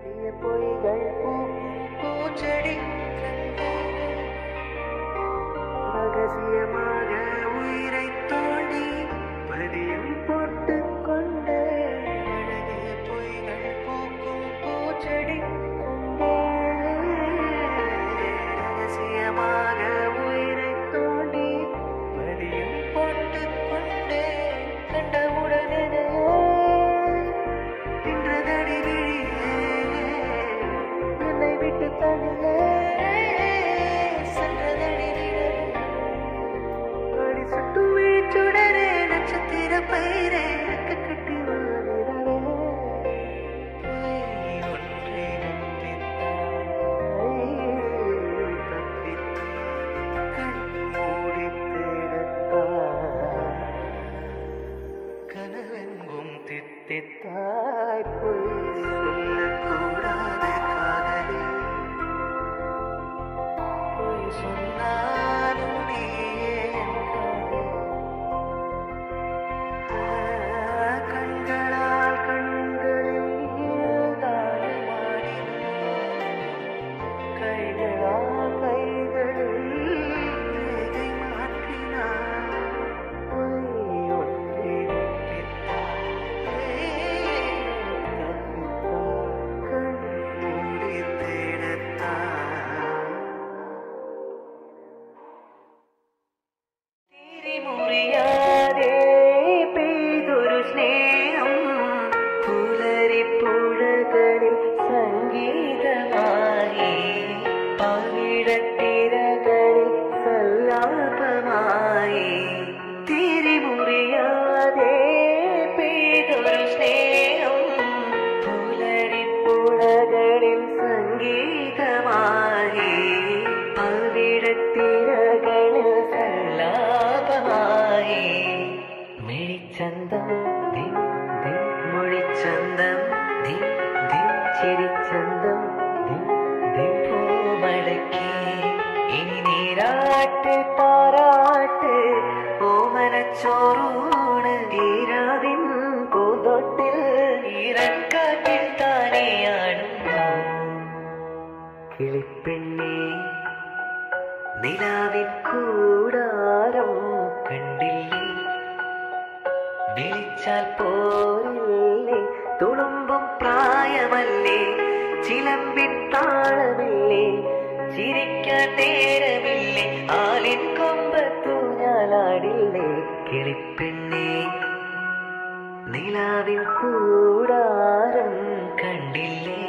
பொய்கள் பூச்செடி ரகசியமாக உயிரை தோண்டி பதியம் போட்டு கொண்டு அழகிய பொய்கள் பூக்கும் பூச்செடி ரகசியமாக உயிரை தோண்டி பதியம் போட்டு கொண்டு கண்டவுடன் இன்றதடி விழியே என்னை விட்டு தனியே சென்றதடி அடி சுட்டு விழிச்சுடரே நட்சத்திர பயிரே கட்டி வாழ்கிறே ஒன்றை தப்பித்து கண் மூடி தேடத்தாய் கனவெங்கும் தித்தித்தாய் பொய் சொல்லக்கூடாது காதலி பொய் சொன்னாலும் நீயே கண்களால் கண்களில் தாயமாடினாய் கைகளால் கைகளில் இதை மாற்றினாய் பொய் ஒன்றை മുറിയാതെ പെയ്തൊരു സ്നേഹം പുലരിപ്പുഴകളിൽ സംഗീതമായി പവിഴത്തിരകളിൽ സല്ലാപമായി തിരിമുറിയാതെ പെയ്തൊരു സ്നേഹം പുലരിപ്പുഴകളിൽ സംഗീതമായി പവിഴത്തിരകളിൽ സല്ലാപമായി മിഴിച്ചന്തം ദിം ദിം മൊഴിച്ചന്തം ദിം ദിം ചിരിച്ചന്തം ദിം ദിം പൂമടക്കി ഇനി നീരാട്ട് പാരാട്ട് ഓമനച്ചോറൂണ് ഈരാവിൻ പൂതൊട്ടിൽ ഈരക്കാറ്റിൽ താനെയാടുന്നു കിളിപ്പെണ്ണേ നിലാവിൻ കൂടാരം കണ്ടില്ലേ വിളിച്ചാൽ പോരില്ലേ തുളുമ്പും പ്രായമല്ലേ ചിലമ്പിൻ താളമില്ലേ ചിരിക്കാൻ നേരമില്ലേ ആലിൻ കൊമ്പത്തു ഞാലാടില്ലേ കിളിപ്പെണ്ണേ നിലാവിൻ കൂടാരം കണ്ടില്ലേ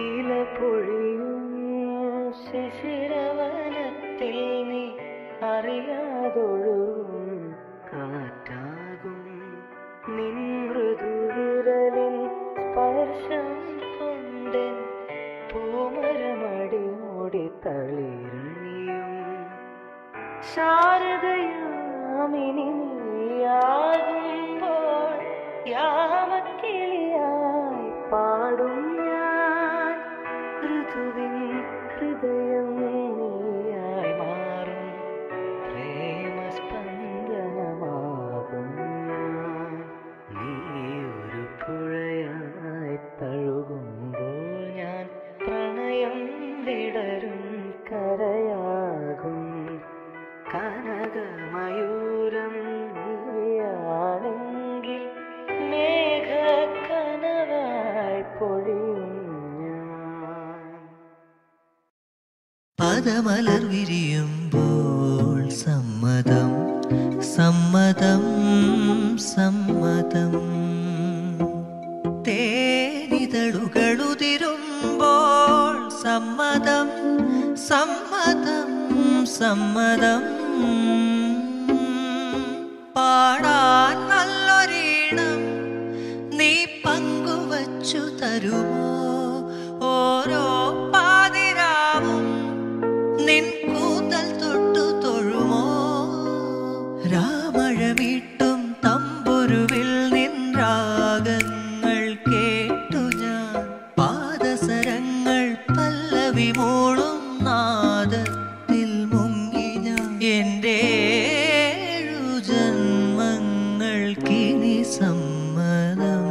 ഇലപൊഴിയും ശിശിരവനത്തിൽ നീ അറിയാതൊഴുകും കാറ്റാകും നിൻ മൃദുവിരലിൻ സ്പർശം കൊണ്ടൻ പൂമരമടി മൂടി തളിരണിയും ശാരദയാമിനി നീയാകുമ്പോൾ യാമക്കിളിയായി പാടും ഞാൻ ഋതുവിൻ ഹൃദയം നീയായി മാറും പ്രേമസ്പന്ദനമാകും ഞാൻ നീ ഒരു പുഴയായി തഴുകുമ്പോൾ ഞാൻ പ്രണയം വിടരും കരയാകും കനകമയൂരം നീയാണെങ്കിൽ മേഘക്കനവായി പൊഴിയും ഞാൻ പദമലർ വിരിയുമ്പോൾ സമ്മതം സമ്മതം സമ്മതം തേനിതളുകളുതിരുമ്പോൾ സമ്മതം സമ്മതം സമ്മതം പാടാൻ നല്ലൊരീണം നീ പങ്കുവച്ചു തരുമോ ഓരോ പാതിരാവും നിൻ കൂന്തൽ തൊട്ടു തൊഴുമോ രാമഴ വീട്ടും തമ്പുരുവിൽ നിൻ രാഗങ്ങൾ കേട്ടു ഞാൻ പാദസരങ്ങൾ പല്ലവി മൂളും നാദത്തിൽ മുങ്ങി ഞാൻ എൻ്റെ ജന്മങ്ങൾക്കിനി സമ്മതം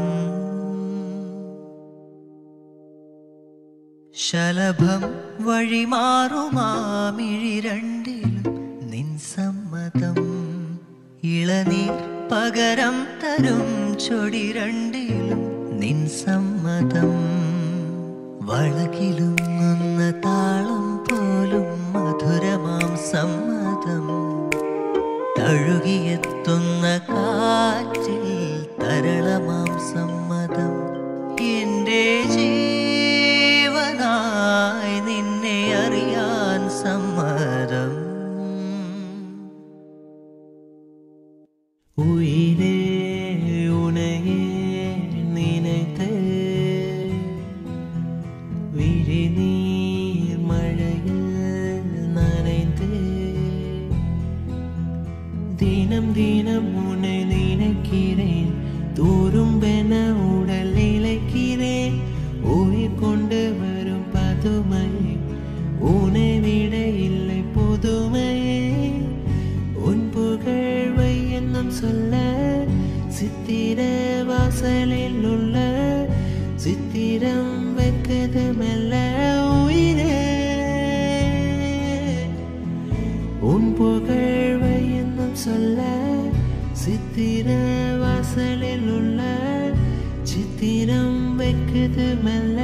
ശലഭം വഴിമാറുമാമിഴി രണ്ടിലും നിൻ സമ്മതം ഇളനീർ പകരം തരും ചൊടി രണ്ടിലും നിൻ സമ്മതം വളകിലുങ്ങുന്ന താളം പോലും മധുരമാം സമ്മതം തഴുകിയെത്തുന്ന കാറ്റിൽ തരളമാം സമ്മതം എൻ്റെ ജീവനായി നിന്നെ അറിയാൻ സമ്മതം ഉയിരേ ഉണയേ നിനക്ക് വിഴിനീർ മഴയിൽ നനൈந்து தினம் தினம் உன்னை நினைக்கிறேன் தூரும்பென உடல் இழைக்கிறேன் உயிர் கொண்டு வரும் பதுமை உன்னை விட இல்லை புதுமையே உன் புகழ்வை என்னும் சொல்ல சித்திர வாசலில் உள்ள சித்திரம் வைக்கது மெல்ல உயிரே உன் புகழ்வை என்னும் சொல்ல சித்திர வாசலில் உள்ள சித்திரம் வைக்குது மெல்ல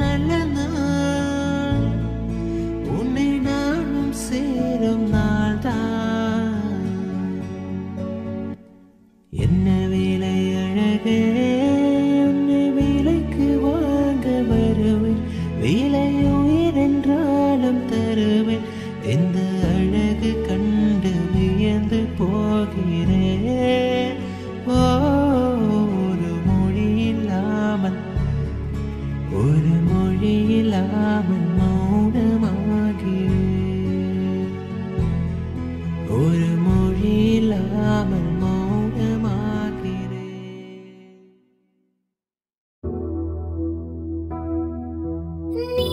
நல்ல நாள் உன்னை நானும் சே என்ன வேலை அழகே, உன்னை வேலைக்கு வாங்க வருவேன், வேலை உயிரென்றாலும் தருவேன், எந்த அழகு கண்டு வியந்து போகிறேன். ஒரு மொழி இல்லாமல் மௌனமாகிறேன், ஒரு மொழி இல்லாமல் மௌனமாகிறேன். நீ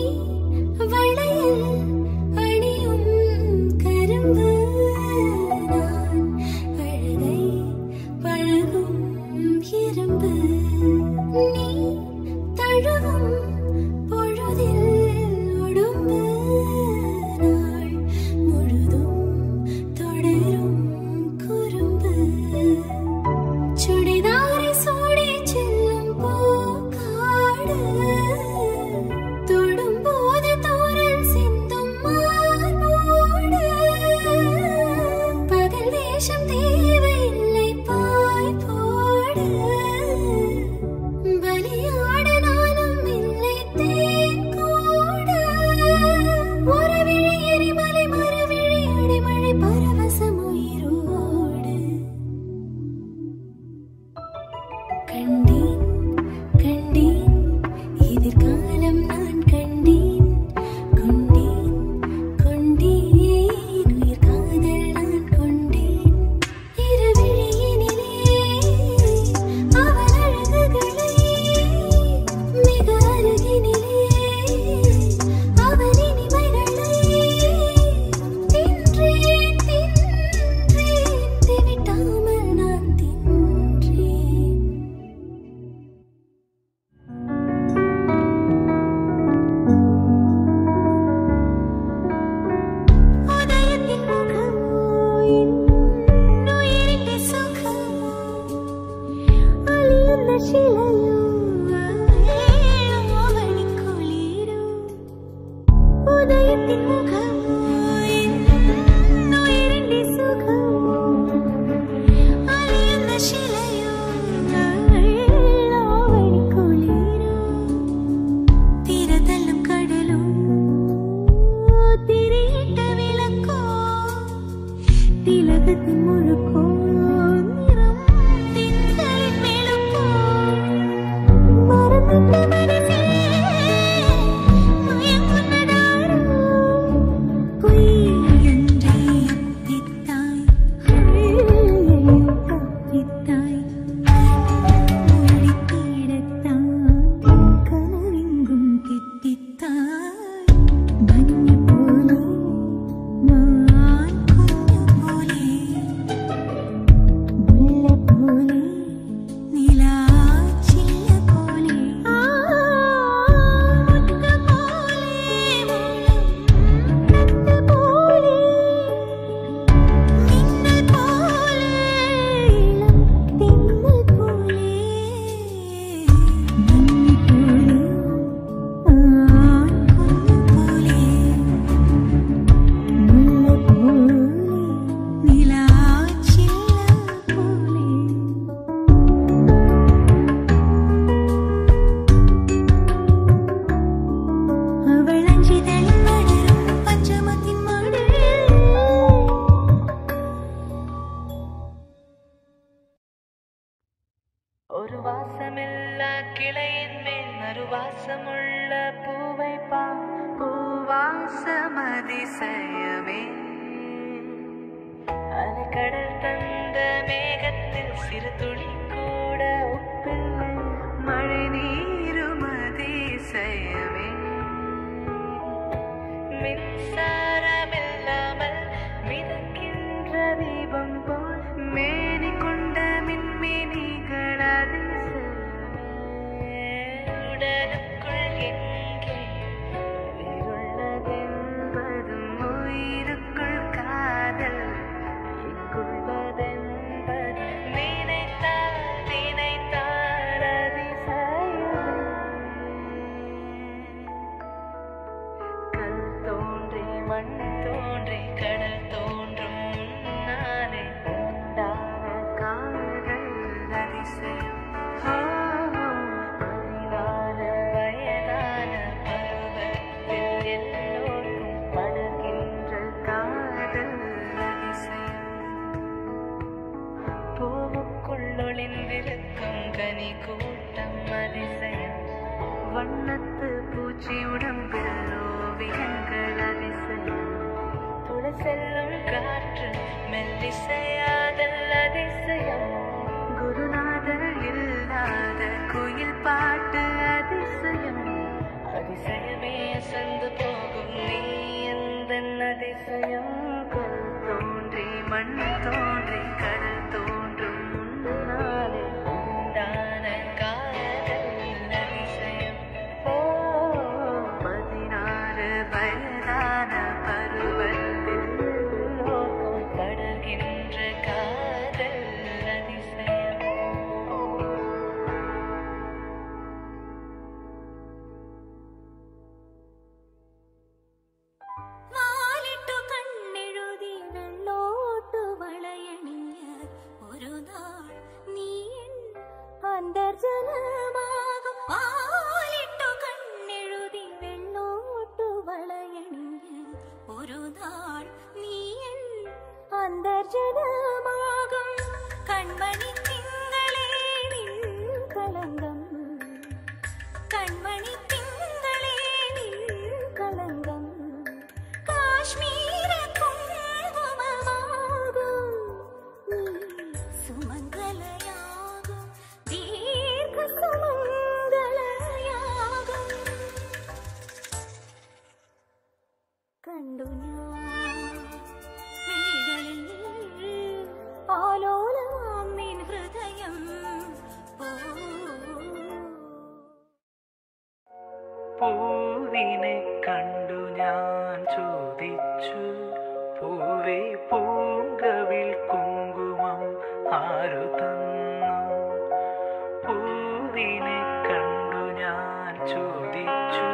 வளையல் அணியும் கரும்பு, நான் அழகை பழகும் இரும்பு. நீ தழுவும் பொழுதில் உடும்பு, நாள் முழுதும் தொடரும் குறும்பு. சுடிதாரை சூடி செல்லும் பூக்காடு, தொடும்போது தூரல் சிந்தும் மார்போடு. பகல் வேஷம் தேவையில்லை பாய் போடு, பலியாட நானும் இல்லை தேன் கூட. ஒரு விழி எரிமலை மறுவிழி அடிமழை பரவசம் உயிரோடு. கண்டேன் கண்டேன் எதிர்காலம் நான் கண்டேன், கொண்டேன் கொண்டேன் உயிர் காதல் நான் கொண்டேன். இரு விழியினிலே அவன் அழகுகளை, மிக அருகினிலே அவன் இனிமைகளை. தின்றேன் தின்றேன் திவிட்டாமல் நான் தின்றேன். உதயத்தின் முகமோ இன்னும் உயிரின் சுகமோ, அழியுள்ள சிலையோ அவனி குளிரோ. உதயத்தின் முகமோ இன்னும் உயிரின் சுகமோ, அழியுள்ள சிலையோ அவனி குளிரோ. தீரதல்லும் கடலோ திரையிட்ட விளக்கோ, திலகத்தின் முழுக்கோ நிறம் திங்களின் மெழுக்கோ. மறந்துட்ட மனசே மயங்குனதாரோ, பொய் என்றே அத்தித்தாய் ஐயையோ தப்பித்தாய். மொழி தேடத்தான் கனவெங்கும் தித்தித்தாய். மஞ்சு போலே மான் குஞ்சு போலே, முல்லை போலே நிலா சில்ல போலே, முத்து போலே மௌனம் ரத்து போலே, மின்னல் போலே இளம் திங்கள் போலே. மஞ்சு போலே மான் குஞ்சு போலே, முல்லை போலே நிலா சில்ல போலே. அவள் அஞ்சிதழில் மலரும் பஞ்சமத்தின் மடு. ஒரு வாசமில்லா கிளையின் மேல் மறுவாசமுள்ள பூவை பூவாசம் அதிசயமே. அலைக்கடல் தந்த மேகத்தில் சிறு துளி கூட உப்பில்லை, மழை நீரும் அதிசயமே. மின்சாரமில்லாமல் மிதக்கின்ற தீபம் போல் மேனி கொண்ட மின்மினிகள் அதிசயமே. உடலுக்குள் எங்கே உயிருள்ளதென்பதும் உயிருக்குள் காதல் எங்குள் காற்று மெல்லிசையாதல் அதிசயம் குருநாதர் இல்லாத குயில் பாட்டு அதிசயம் அதிசயமே அசந்து போகும் நீ எந்த அதிசயம் கல் தோன்றி மண் தோன்றி கடல் தோன்றும் முன்னாலே உண்டான காதல் அதிசயம் 16 வயதான பருவத்தில் லோகம் படர்கின்ற காதல் அதிசயம் വാലിട്ടു കണ്ണെഴുതി വെള്ളോട്ടു വളയണിഞ്ഞ ഒരു നാൾ നീ അന്തർജനമാകും വാലിട്ടു കണ്ണെഴുതി വെള്ളോട്ടു വളയണിഞ്ഞ ഒരു നാൾ നീ അന്തർജനമാകും കൺമണി തിങ്കളേ നിൻ കളങ്കം കൺമണി തിങ്കളേ നിൻ കളങ്കം കാശ്മീര കുങ്കുമമാകും നീ സുമംഗലയാകും ദീർഘ സുമംഗലയാകും കണ്ടു ഞാൻ മിഴികളിൽ ആലോലമാം നിൻ ഹൃദയം പൂവിനെ കണ്ടു ഞാൻ ചോദിച്ചു പൂവേ പൂങ്കവിൽ കുങ്കുമം ആരു തന്നു പൂവിനെ കണ്ടു ഞാൻ ചോദിച്ചു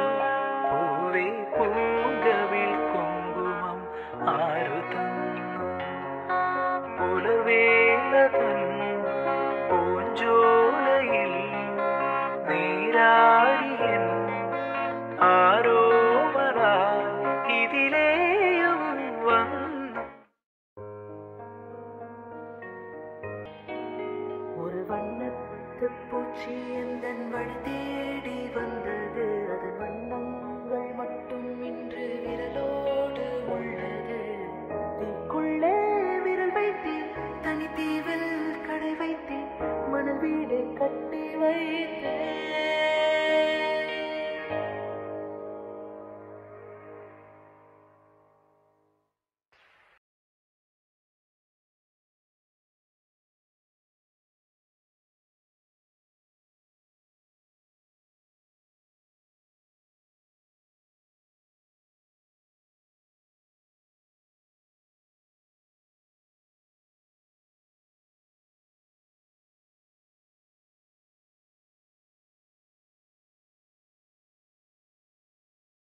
പൂവേ പൂങ്കവിൽ കുങ്കുമം ആരു തന്നു പുലർവേള തൻ പൂഞ്ചോലയിൽ നീരാടിയൻ ആരോമരായി ഇതിലേയും വന്നു ஒரு வண்ணத்து பூச்சி எந்தன் வழி தேடி வந்து